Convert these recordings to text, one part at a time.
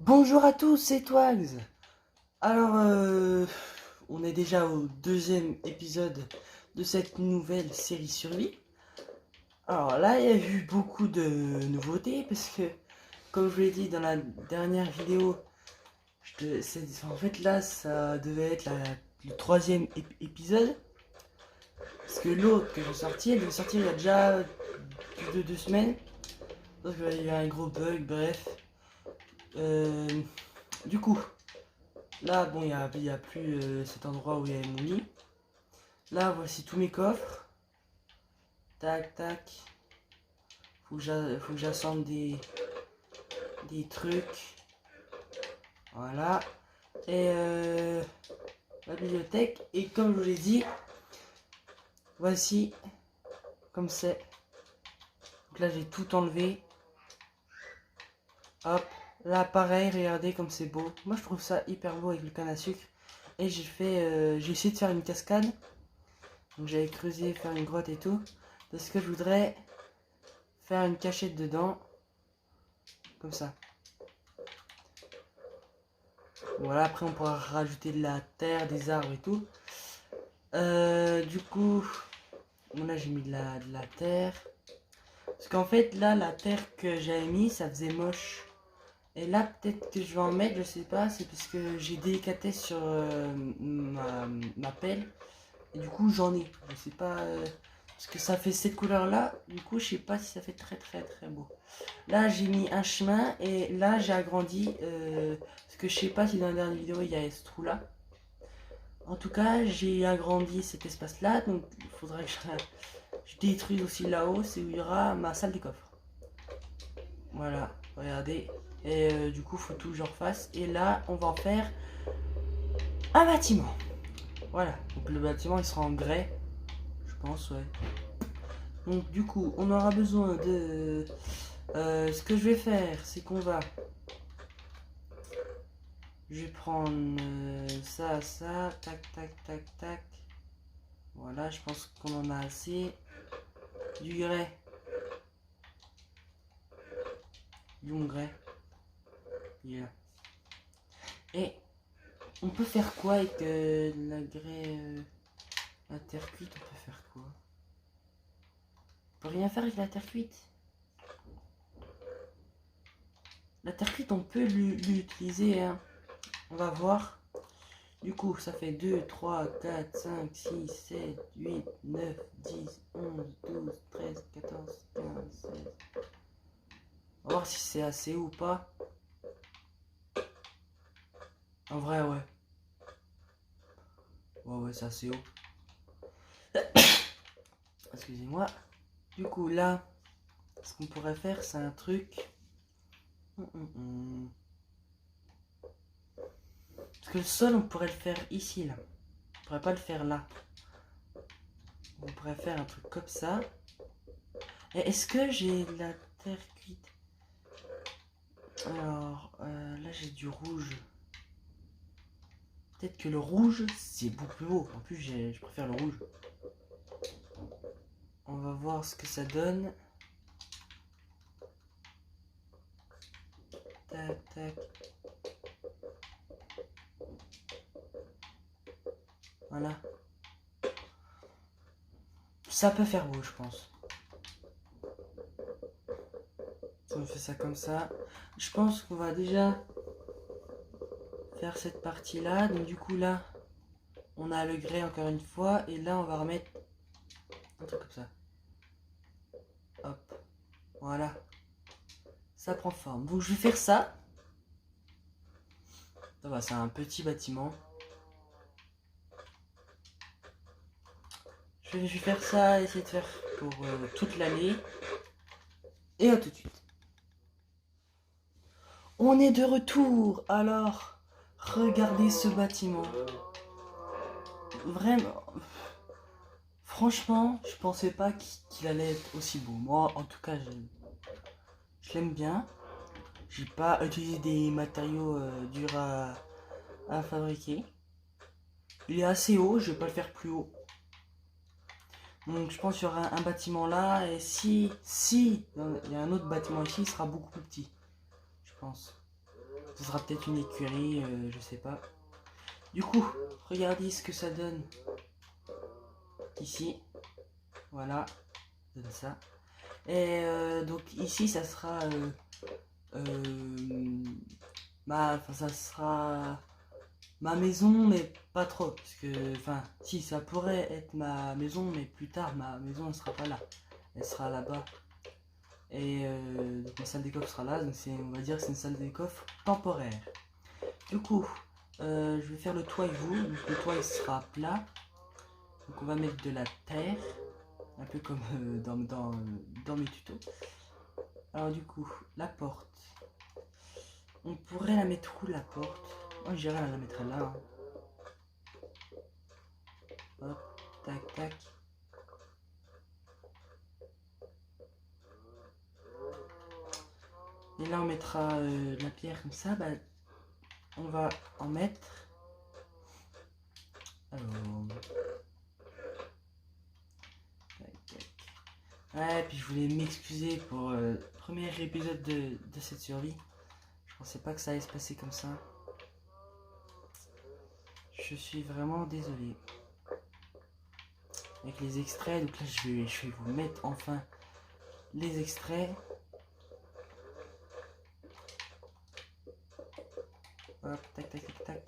Bonjour à tous, c'est Twags. Alors, on est déjà au deuxième épisode de cette nouvelle série Survie. Alors là, il y a eu beaucoup de nouveautés parce que, comme je vous l'ai dit dans la dernière vidéo, en fait là, ça devait être le troisième épisode. Parce que l'autre que j'ai sorti, elle devait sortir il y a déjà plus de 2 semaines. Donc il y a eu un gros bug, bref. Euh, du coup, là, bon, il y a plus cet endroit où il y avait mon lit. Là, voici tous mes coffres. Tac, tac. Faut que j'assemble des trucs. Voilà. Et la bibliothèque. Et comme je vous l'ai dit, voici comme c'est. Donc là, j'ai tout enlevé. Hop. Là, pareil, regardez comme c'est beau. Moi, je trouve ça hyper beau avec le canne à sucre. Et j'ai essayé de faire une cascade. Donc j'avais creusé, faire une grotte et tout. Parce que je voudrais faire une cachette dedans. Comme ça. Voilà, après on pourra rajouter de la terre, des arbres et tout. Du coup, bon là j'ai mis de la terre. Parce qu'en fait là, la terre que j'avais mis, ça faisait moche. Et là peut-être que je vais en mettre, je sais pas, c'est parce que j'ai délicatesse sur ma pelle. Et du coup j'en ai, je sais pas, parce que ça fait cette couleur là, du coup je sais pas si ça fait très très très beau. Là j'ai mis un chemin et là j'ai agrandi, parce que je sais pas si dans la dernière vidéo il y a ce trou là. En tout cas j'ai agrandi cet espace là, donc il faudrait que je détruise aussi là-haut, c'est où il y aura ma salle des coffres. Voilà, regardez. Et du coup faut tout que je refasse. Et là on va en faire un bâtiment. Voilà, donc le bâtiment il sera en grès, je pense, ouais. Donc du coup, on aura besoin de... ce que je vais faire, c'est qu'on va... Je vais prendre ça, ça, tac, tac, tac, tac. Voilà, je pense qu'on en a assez. Du grès. Du bon grès. Yeah. Et on peut faire quoi avec la grès... la terre cuite, on peut faire quoi? On peut rien faire avec la terre cuite. La terre cuite, on peut l'utiliser, hein. On va voir. Du coup, ça fait 2, 3, 4, 5, 6, 7, 8, 9, 10, 11, 12, 13, 14, 15, 16. On va voir si c'est assez ou pas. En vrai, ouais. Ouais, c'est assez haut. Excusez-moi. Du coup, là, ce qu'on pourrait faire, c'est un truc. Parce que le sol, on pourrait le faire ici, là. On pourrait pas le faire là. On pourrait faire un truc comme ça. Et est-ce que j'ai de la terre cuite? Alors, là, j'ai du rouge. Peut-être que le rouge, c'est beaucoup plus beau. En plus, je préfère le rouge. On va voir ce que ça donne. Tac, tac. Voilà. Ça peut faire beau, je pense. Si on fait ça comme ça. Je pense qu'on va déjà faire cette partie-là. Donc du coup, là, on a le grès encore une fois. Et là, on va remettre un truc comme ça. Hop. Voilà. Ça prend forme. Donc je vais faire ça. Ça va, c'est un petit bâtiment. Je vais faire ça, essayer de faire pour toute l'année. Et à tout de suite. On est de retour. Alors, regardez ce bâtiment. Vraiment. Franchement, je pensais pas qu'il allait être aussi beau. Moi, en tout cas, je l'aime bien. J'ai pas utilisé des matériaux durs à fabriquer. Il est assez haut, je vais pas le faire plus haut. Donc je pense qu'il y aura un bâtiment là, et si il y a un autre bâtiment ici, il sera beaucoup plus petit. Je pense. Ce sera peut-être une écurie, je sais pas. Du coup, regardez ce que ça donne ici. Voilà, ça donne ça. Et donc ici, ça sera ça sera ma maison, mais pas trop, parce que, enfin, si, ça pourrait être ma maison, mais plus tard, ma maison ne sera pas là, elle sera là-bas. Et donc ma salle des coffres sera là, donc on va dire que c'est une salle des coffres temporaire. Du coup, je vais faire le toit et vous, donc le toit il sera plat, donc on va mettre de la terre, un peu comme dans mes tutos. Alors du coup, la porte, on pourrait la mettre où la porte? Moi je dirais la mettre là, hein. Hop, tac, tac. Et là on mettra de la pierre comme ça, bah, on va en mettre. Alors, tac, tac. Ouais, puis je voulais m'excuser pour le premier épisode de cette survie. Je pensais pas que ça allait se passer comme ça. Je suis vraiment désolé. Avec les extraits, donc là je vais vous mettre enfin les extraits. Hop, tac, tac, tac, tac.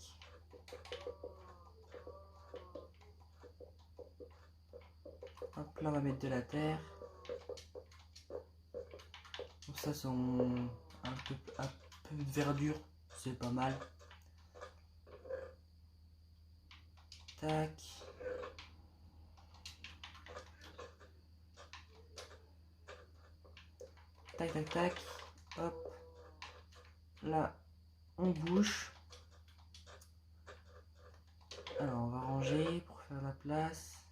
Hop, là on va mettre de la terre. Donc ça c'est un peu de verdure, c'est pas mal. Tac. Tac, tac, tac. Hop. Là, on bouge. Alors, on va ranger pour faire la place.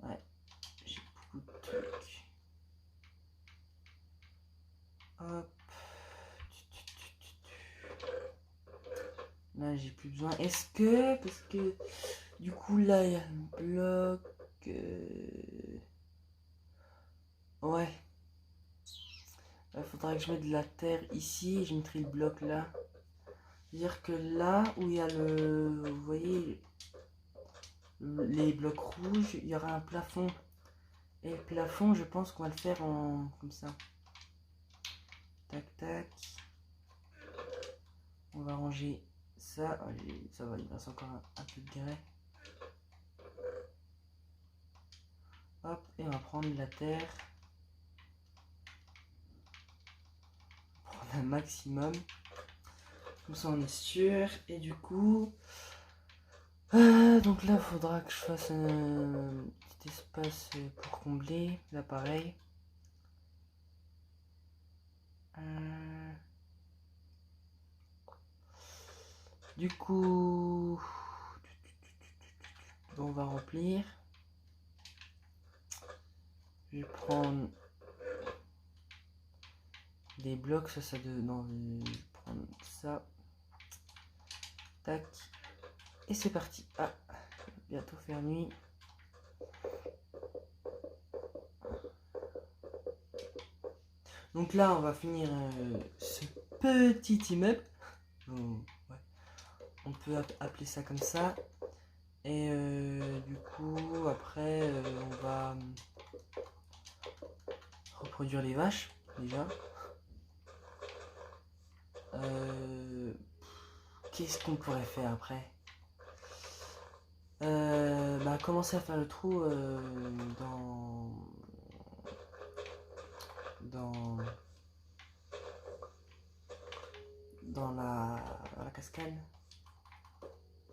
Ouais, j'ai beaucoup de trucs. Hop. Là, j'ai plus besoin. Est-ce que... Parce que... Du coup, là, il y a un bloc... Ouais. Il faudra que je mette de la terre ici. Et je mettrai le bloc là. C'est-à-dire que là où il y a le... Vous voyez... Les blocs rouges, il y aura un plafond. Et le plafond, je pense qu'on va le faire en... Comme ça. Tac, tac. On va ranger ça. Allez, ça va, il reste encore un peu de grès. Hop, et on va prendre la terre. Prendre un maximum. Comme ça, on est sûr. Et du coup... donc là, il faudra que je fasse un petit espace pour combler. Là, pareil. Du coup... On va remplir. Je vais prendre des blocs, ça de... Non, je vais prendre ça. Tac. Et c'est parti. Ah, bientôt faire nuit. Donc là, on va finir ce petit immeuble. Ouais. On peut appeler ça comme ça. Et du coup, après, on va reproduire les vaches, déjà. Qu'est-ce qu'on pourrait faire après? Commencer à faire le trou dans la cascade.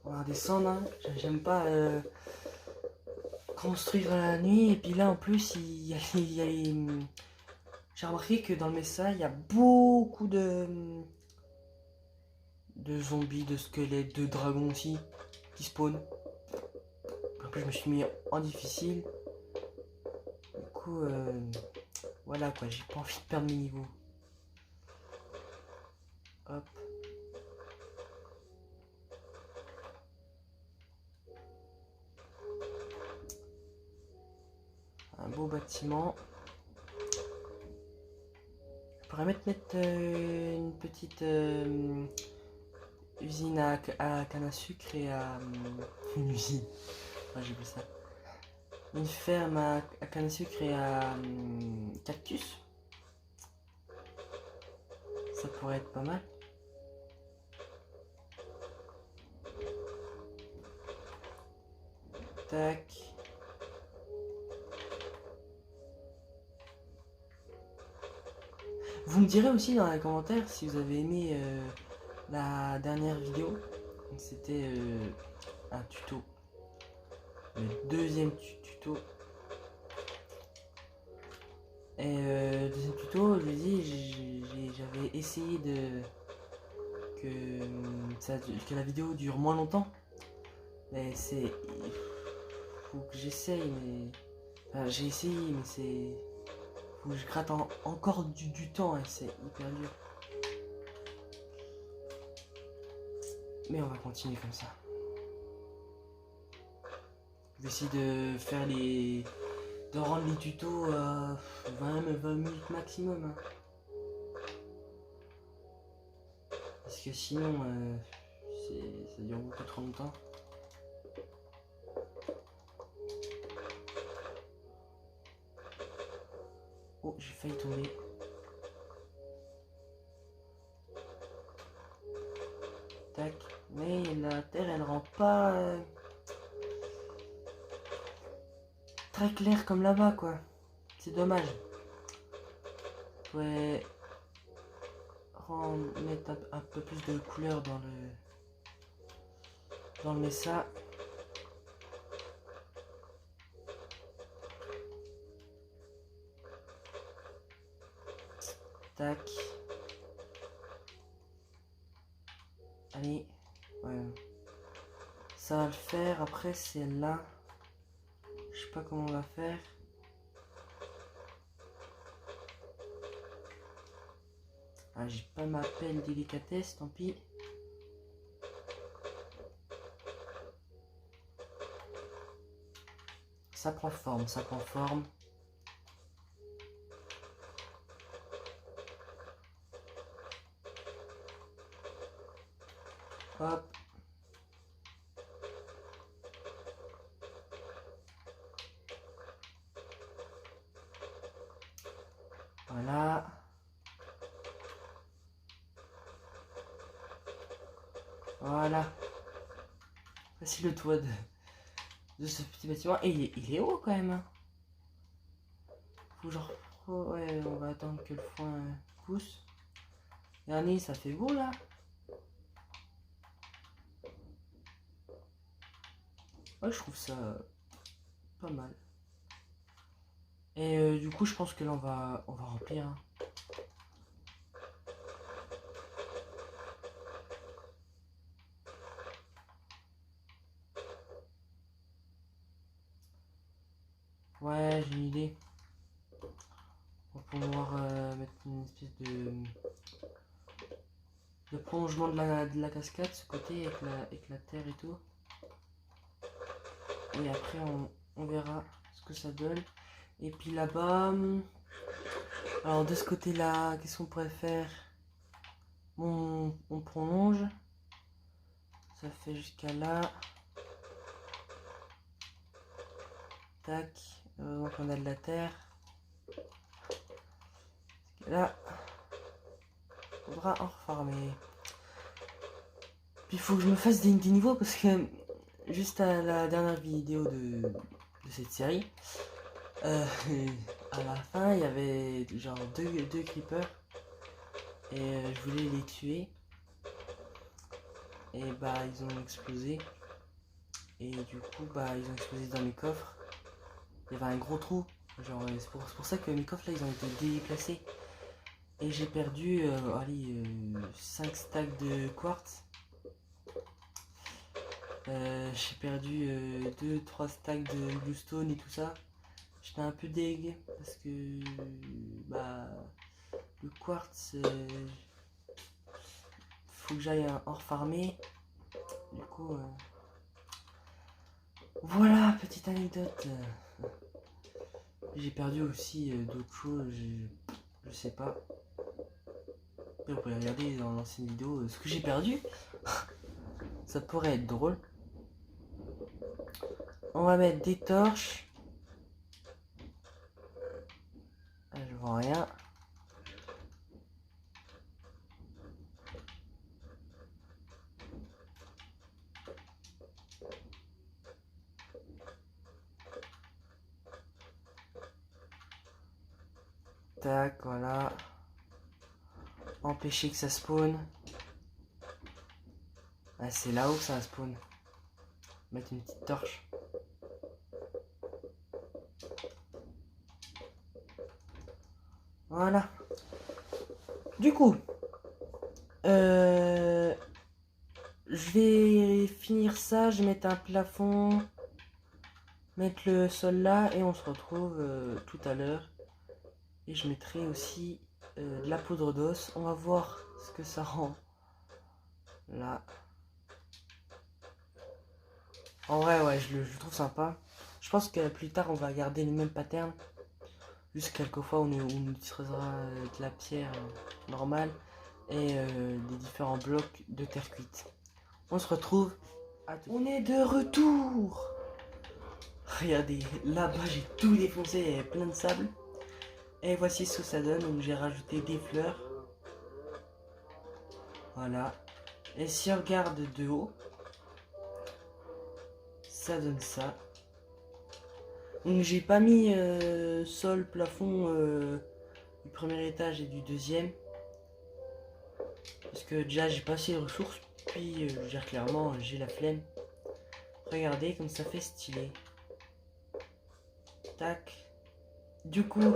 On va descendre, hein. J'aime pas construire la nuit. Et puis là, en plus, j'ai remarqué que dans le Mesa, il y a beaucoup de zombies, de squelettes, de dragons aussi qui spawnent. En plus, je me suis mis en difficile. Du coup, voilà quoi, j'ai pas envie de perdre mes niveaux. Hop. Un beau bâtiment. pourrais mettre une petite usine à canne à sucre et à... une usine, j'ai vu ça. Une ferme à canne à sucre et à cactus. Ça pourrait être pas mal. Tac. Vous me direz aussi dans les commentaires si vous avez aimé la dernière vidéo. C'était un tuto. Le deuxième tuto. Et deuxième tuto, je dis, j'avais essayé que la vidéo dure moins longtemps. Mais c'est... faut que j'essaye, mais... Enfin, j'ai essayé, mais c'est... faut que je gratte encore du temps et c'est hyper dur. Mais on va continuer comme ça. Je vais essayer de faire de rendre les tutos à 20 minutes maximum. Hein. Parce que sinon, ça dure beaucoup trop longtemps. Oh, j'ai failli tomber. Tac. Mais la terre, elle rend pas très clair comme là-bas, quoi. C'est dommage. Je pourrais mettre un peu plus de couleur dans le messa. Tac. Allez. Ouais. Ça va le faire. Après, c'est là. Je sais pas comment on va faire. Ah, j'ai pas ma pelle délicatesse, tant pis. Ça prend forme, ça prend forme. Hop. Voilà. Voilà. Voici le toit de ce petit bâtiment. Et il est haut quand même. Hein. Faut genre... oh, ouais, on va attendre que le foin pousse. Regardez, ça fait beau là. Ouais, je trouve ça pas mal. Et du coup, je pense que là, on va remplir. Hein. Ouais, j'ai une idée. On va pouvoir mettre une espèce de prolongement de la cascade, ce côté avec la terre et tout. Et après, on verra ce que ça donne. Et puis là-bas, alors de ce côté-là, qu'est-ce qu'on pourrait faire? On prolonge. Ça fait jusqu'à là. Tac. Donc on a de la terre. Là, faudra en refarmer. Puis il faut que je me fasse des niveaux parce que juste à la dernière vidéo de cette série, à la fin il y avait genre deux creepers et je voulais les tuer et bah ils ont explosé et du coup bah ils ont explosé dans mes coffres. Il y avait un gros trou, genre c'est pour ça que mes coffres là ils ont été déplacés et j'ai perdu 5 stacks de quartz. J'ai perdu 2-3 stacks de bluestone et tout ça. J'étais un peu deg parce que bah le quartz faut que j'aille en refarmer. Du coup voilà, petite anecdote. J'ai perdu aussi d'autres choses, je sais pas. Après, vous pouvez regarder dans l'ancienne vidéo ce que j'ai perdu. Ça pourrait être drôle. On va mettre des torches. Ah, je vois rien. Tac, voilà. Empêcher que ça spawn. Ah, c'est là où ça spawn. Mettre une petite torche. Voilà. Du coup, je vais finir ça. Je vais mettre un plafond. Mettre le sol là. Et on se retrouve tout à l'heure. Et je mettrai aussi de la poudre d'os. On va voir ce que ça rend. Là. En vrai, ouais, je le trouve sympa. Je pense que plus tard, on va garder le même pattern. Juste quelquefois, on utilisera de la pierre normale et des différents blocs de terre cuite. On se retrouve à tout. On est de retour. Regardez, là-bas, j'ai tout défoncé, il y avait plein de sable. Et voici ce que ça donne. Donc, j'ai rajouté des fleurs. Voilà. Et si on regarde de haut, ça donne ça. Donc j'ai pas mis sol, plafond du premier étage et du deuxième. Parce que déjà j'ai pas assez de ressources. Puis je veux dire clairement j'ai la flemme. Regardez comme ça fait stylé. Tac. Du coup,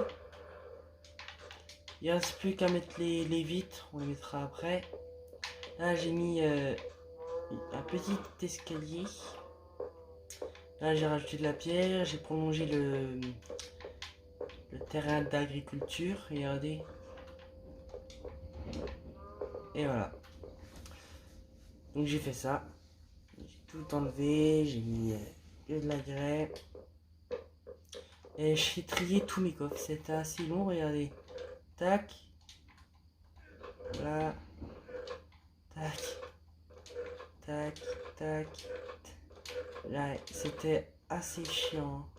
il reste plus qu'à mettre les vitres. On les mettra après. Là j'ai mis un petit escalier. Là j'ai rajouté de la pierre, j'ai prolongé le terrain d'agriculture, regardez. Et voilà. Donc j'ai fait ça. J'ai tout enlevé, j'ai mis de la grès. Et j'ai trié tous mes coffres. C'était assez long, regardez. Tac. Voilà. Tac. Tac. Tac. Là, c'était assez chiant.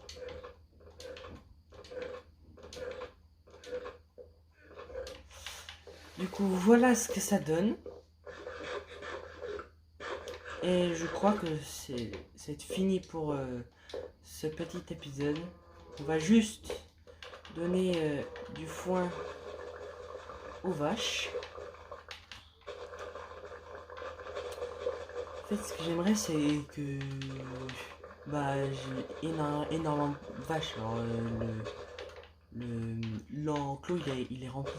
Du coup, voilà ce que ça donne. Et je crois que c'est fini pour ce petit épisode. On va juste donner du foin aux vaches. En fait, ce que j'aimerais, c'est que j'ai énormément de vaches. Alors, l'enclos, il est rempli.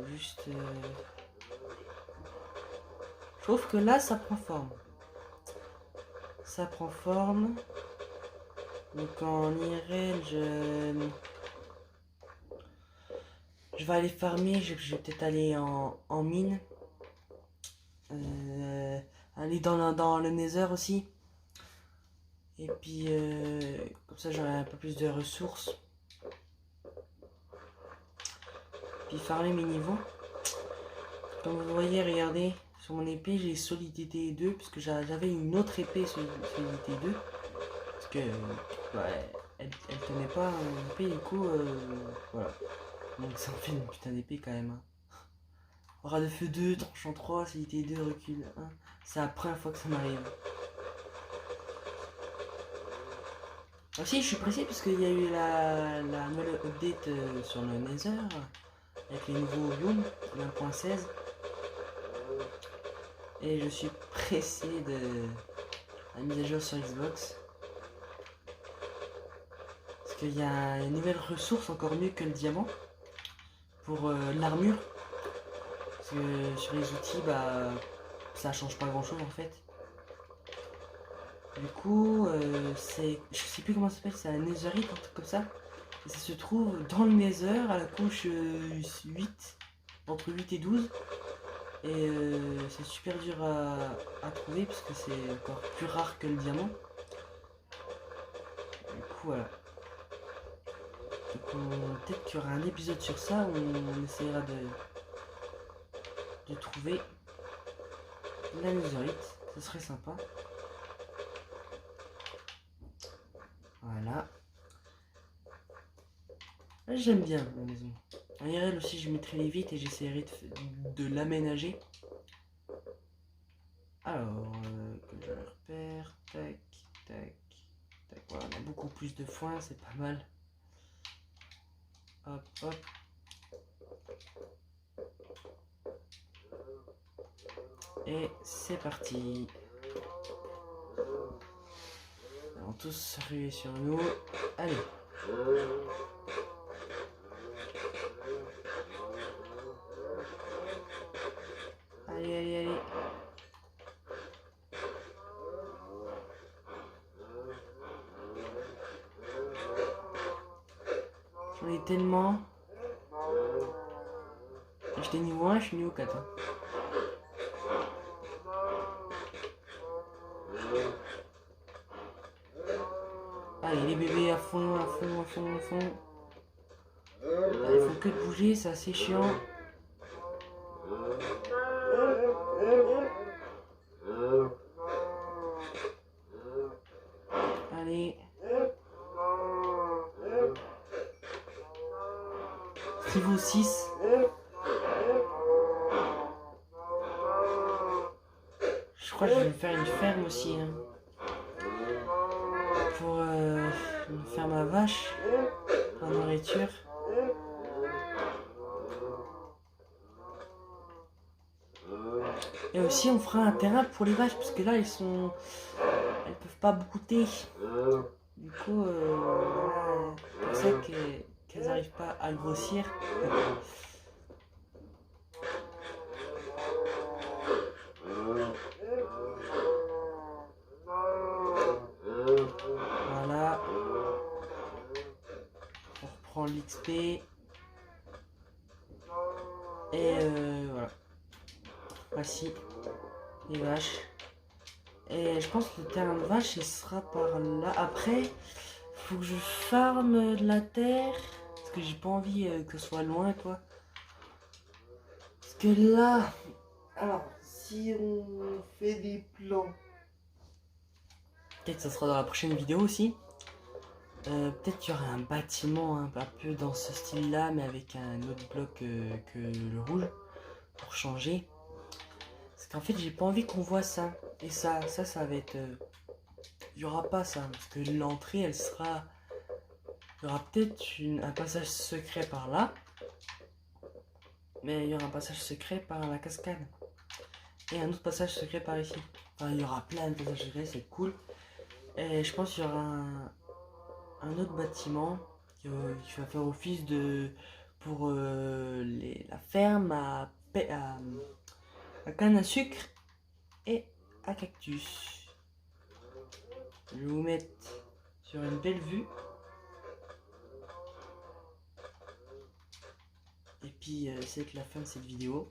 Juste. Je trouve que là, ça prend forme. Ça prend forme. Donc en IRL, je vais aller farmer. Je vais peut-être aller en mine. Aller dans le Nether aussi. Et puis, comme ça, j'aurai un peu plus de ressources. Puis farmer mes niveaux. Comme vous voyez, regardez, sur mon épée, j'ai solidité 2. Parce que j'avais une autre épée solidité 2. Parce que, elle tenait pas mon épée, du coup, voilà. Donc ça me fait une putain d'épée quand même. Hein. Aura de feu 2, tranchant 3, solidité 2, recul 1. C'est la première fois que ça m'arrive. Aussi, je suis pressé parce qu'il y a eu la nouvelle update sur le Nether avec les nouveaux biomes, 1.16. Et je suis pressé de la mise à jour sur Xbox. Parce qu'il y a une nouvelle ressource encore mieux que le diamant pour l'armure. Parce que sur les outils, ça change pas grand chose en fait. Du coup, je sais plus comment ça s'appelle, c'est un netherite, un truc comme ça. Et ça se trouve dans le nether à la couche 8, entre 8 et 12. Et c'est super dur à trouver parce que c'est encore plus rare que le diamant. Du coup, voilà. Du peut-être qu'il y aura un épisode sur ça où on essaiera de trouver la netherite. Ce serait sympa. Voilà. J'aime bien la maison. En IRL aussi, je mettrai les vitres et j'essaierai de l'aménager. Alors, que je repère. Tac, tac, tac. Voilà, on a beaucoup plus de foin, c'est pas mal. Hop, hop. Et c'est parti. Allons tous ruer sur nous. Allez. Allez, allez, allez. J'en ai tellement. J'étais niveau 1, je suis niveau 4. Allez, les bébés à fond, à fond, à fond, à fond. Il faut que de bouger, c'est assez chiant. Allez. Niveau 6. Je crois que je vais me faire une ferme aussi. Hein. Pour me faire ma vache. La nourriture. Et aussi on fera un terrain pour les vaches parce que là elles peuvent pas brouter. Du coup voilà, c'est pour ça qu'elles n'arrivent pas à grossir. Voilà. On reprend l'XP. Et voilà. Voici les vaches. Et je pense que le terrain de vache il sera par là. Après, faut que je farme de la terre. Parce que j'ai pas envie que ce soit loin quoi. Parce que là. Alors, si on fait des plans. Peut-être que ça sera dans la prochaine vidéo aussi. Peut-être qu'il y aura un bâtiment un peu dans ce style là, mais avec un autre bloc que le rouge. Pour changer. Parce qu'en fait, j'ai pas envie qu'on voit ça. Et ça va être... il y aura pas ça. Parce que l'entrée, elle sera... Il y aura peut-être un passage secret par là. Mais il y aura un passage secret par la cascade. Et un autre passage secret par ici. Enfin, il y aura plein de passages secrets, c'est cool. Et je pense qu'il y aura un autre bâtiment qui va faire office pour la ferme à canne à sucre et à cactus. Je vais vous mettre sur une belle vue. Et puis c'est la fin de cette vidéo.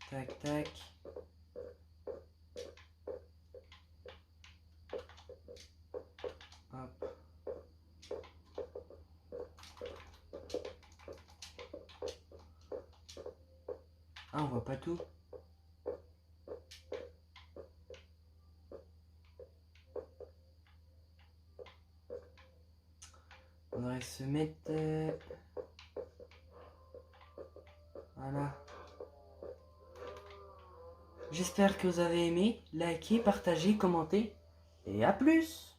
Tac tac. Hop. Ah, on voit pas tout. On devrait se mettre... Voilà. J'espère que vous avez aimé. Likez, partagez, commentez. Et à plus!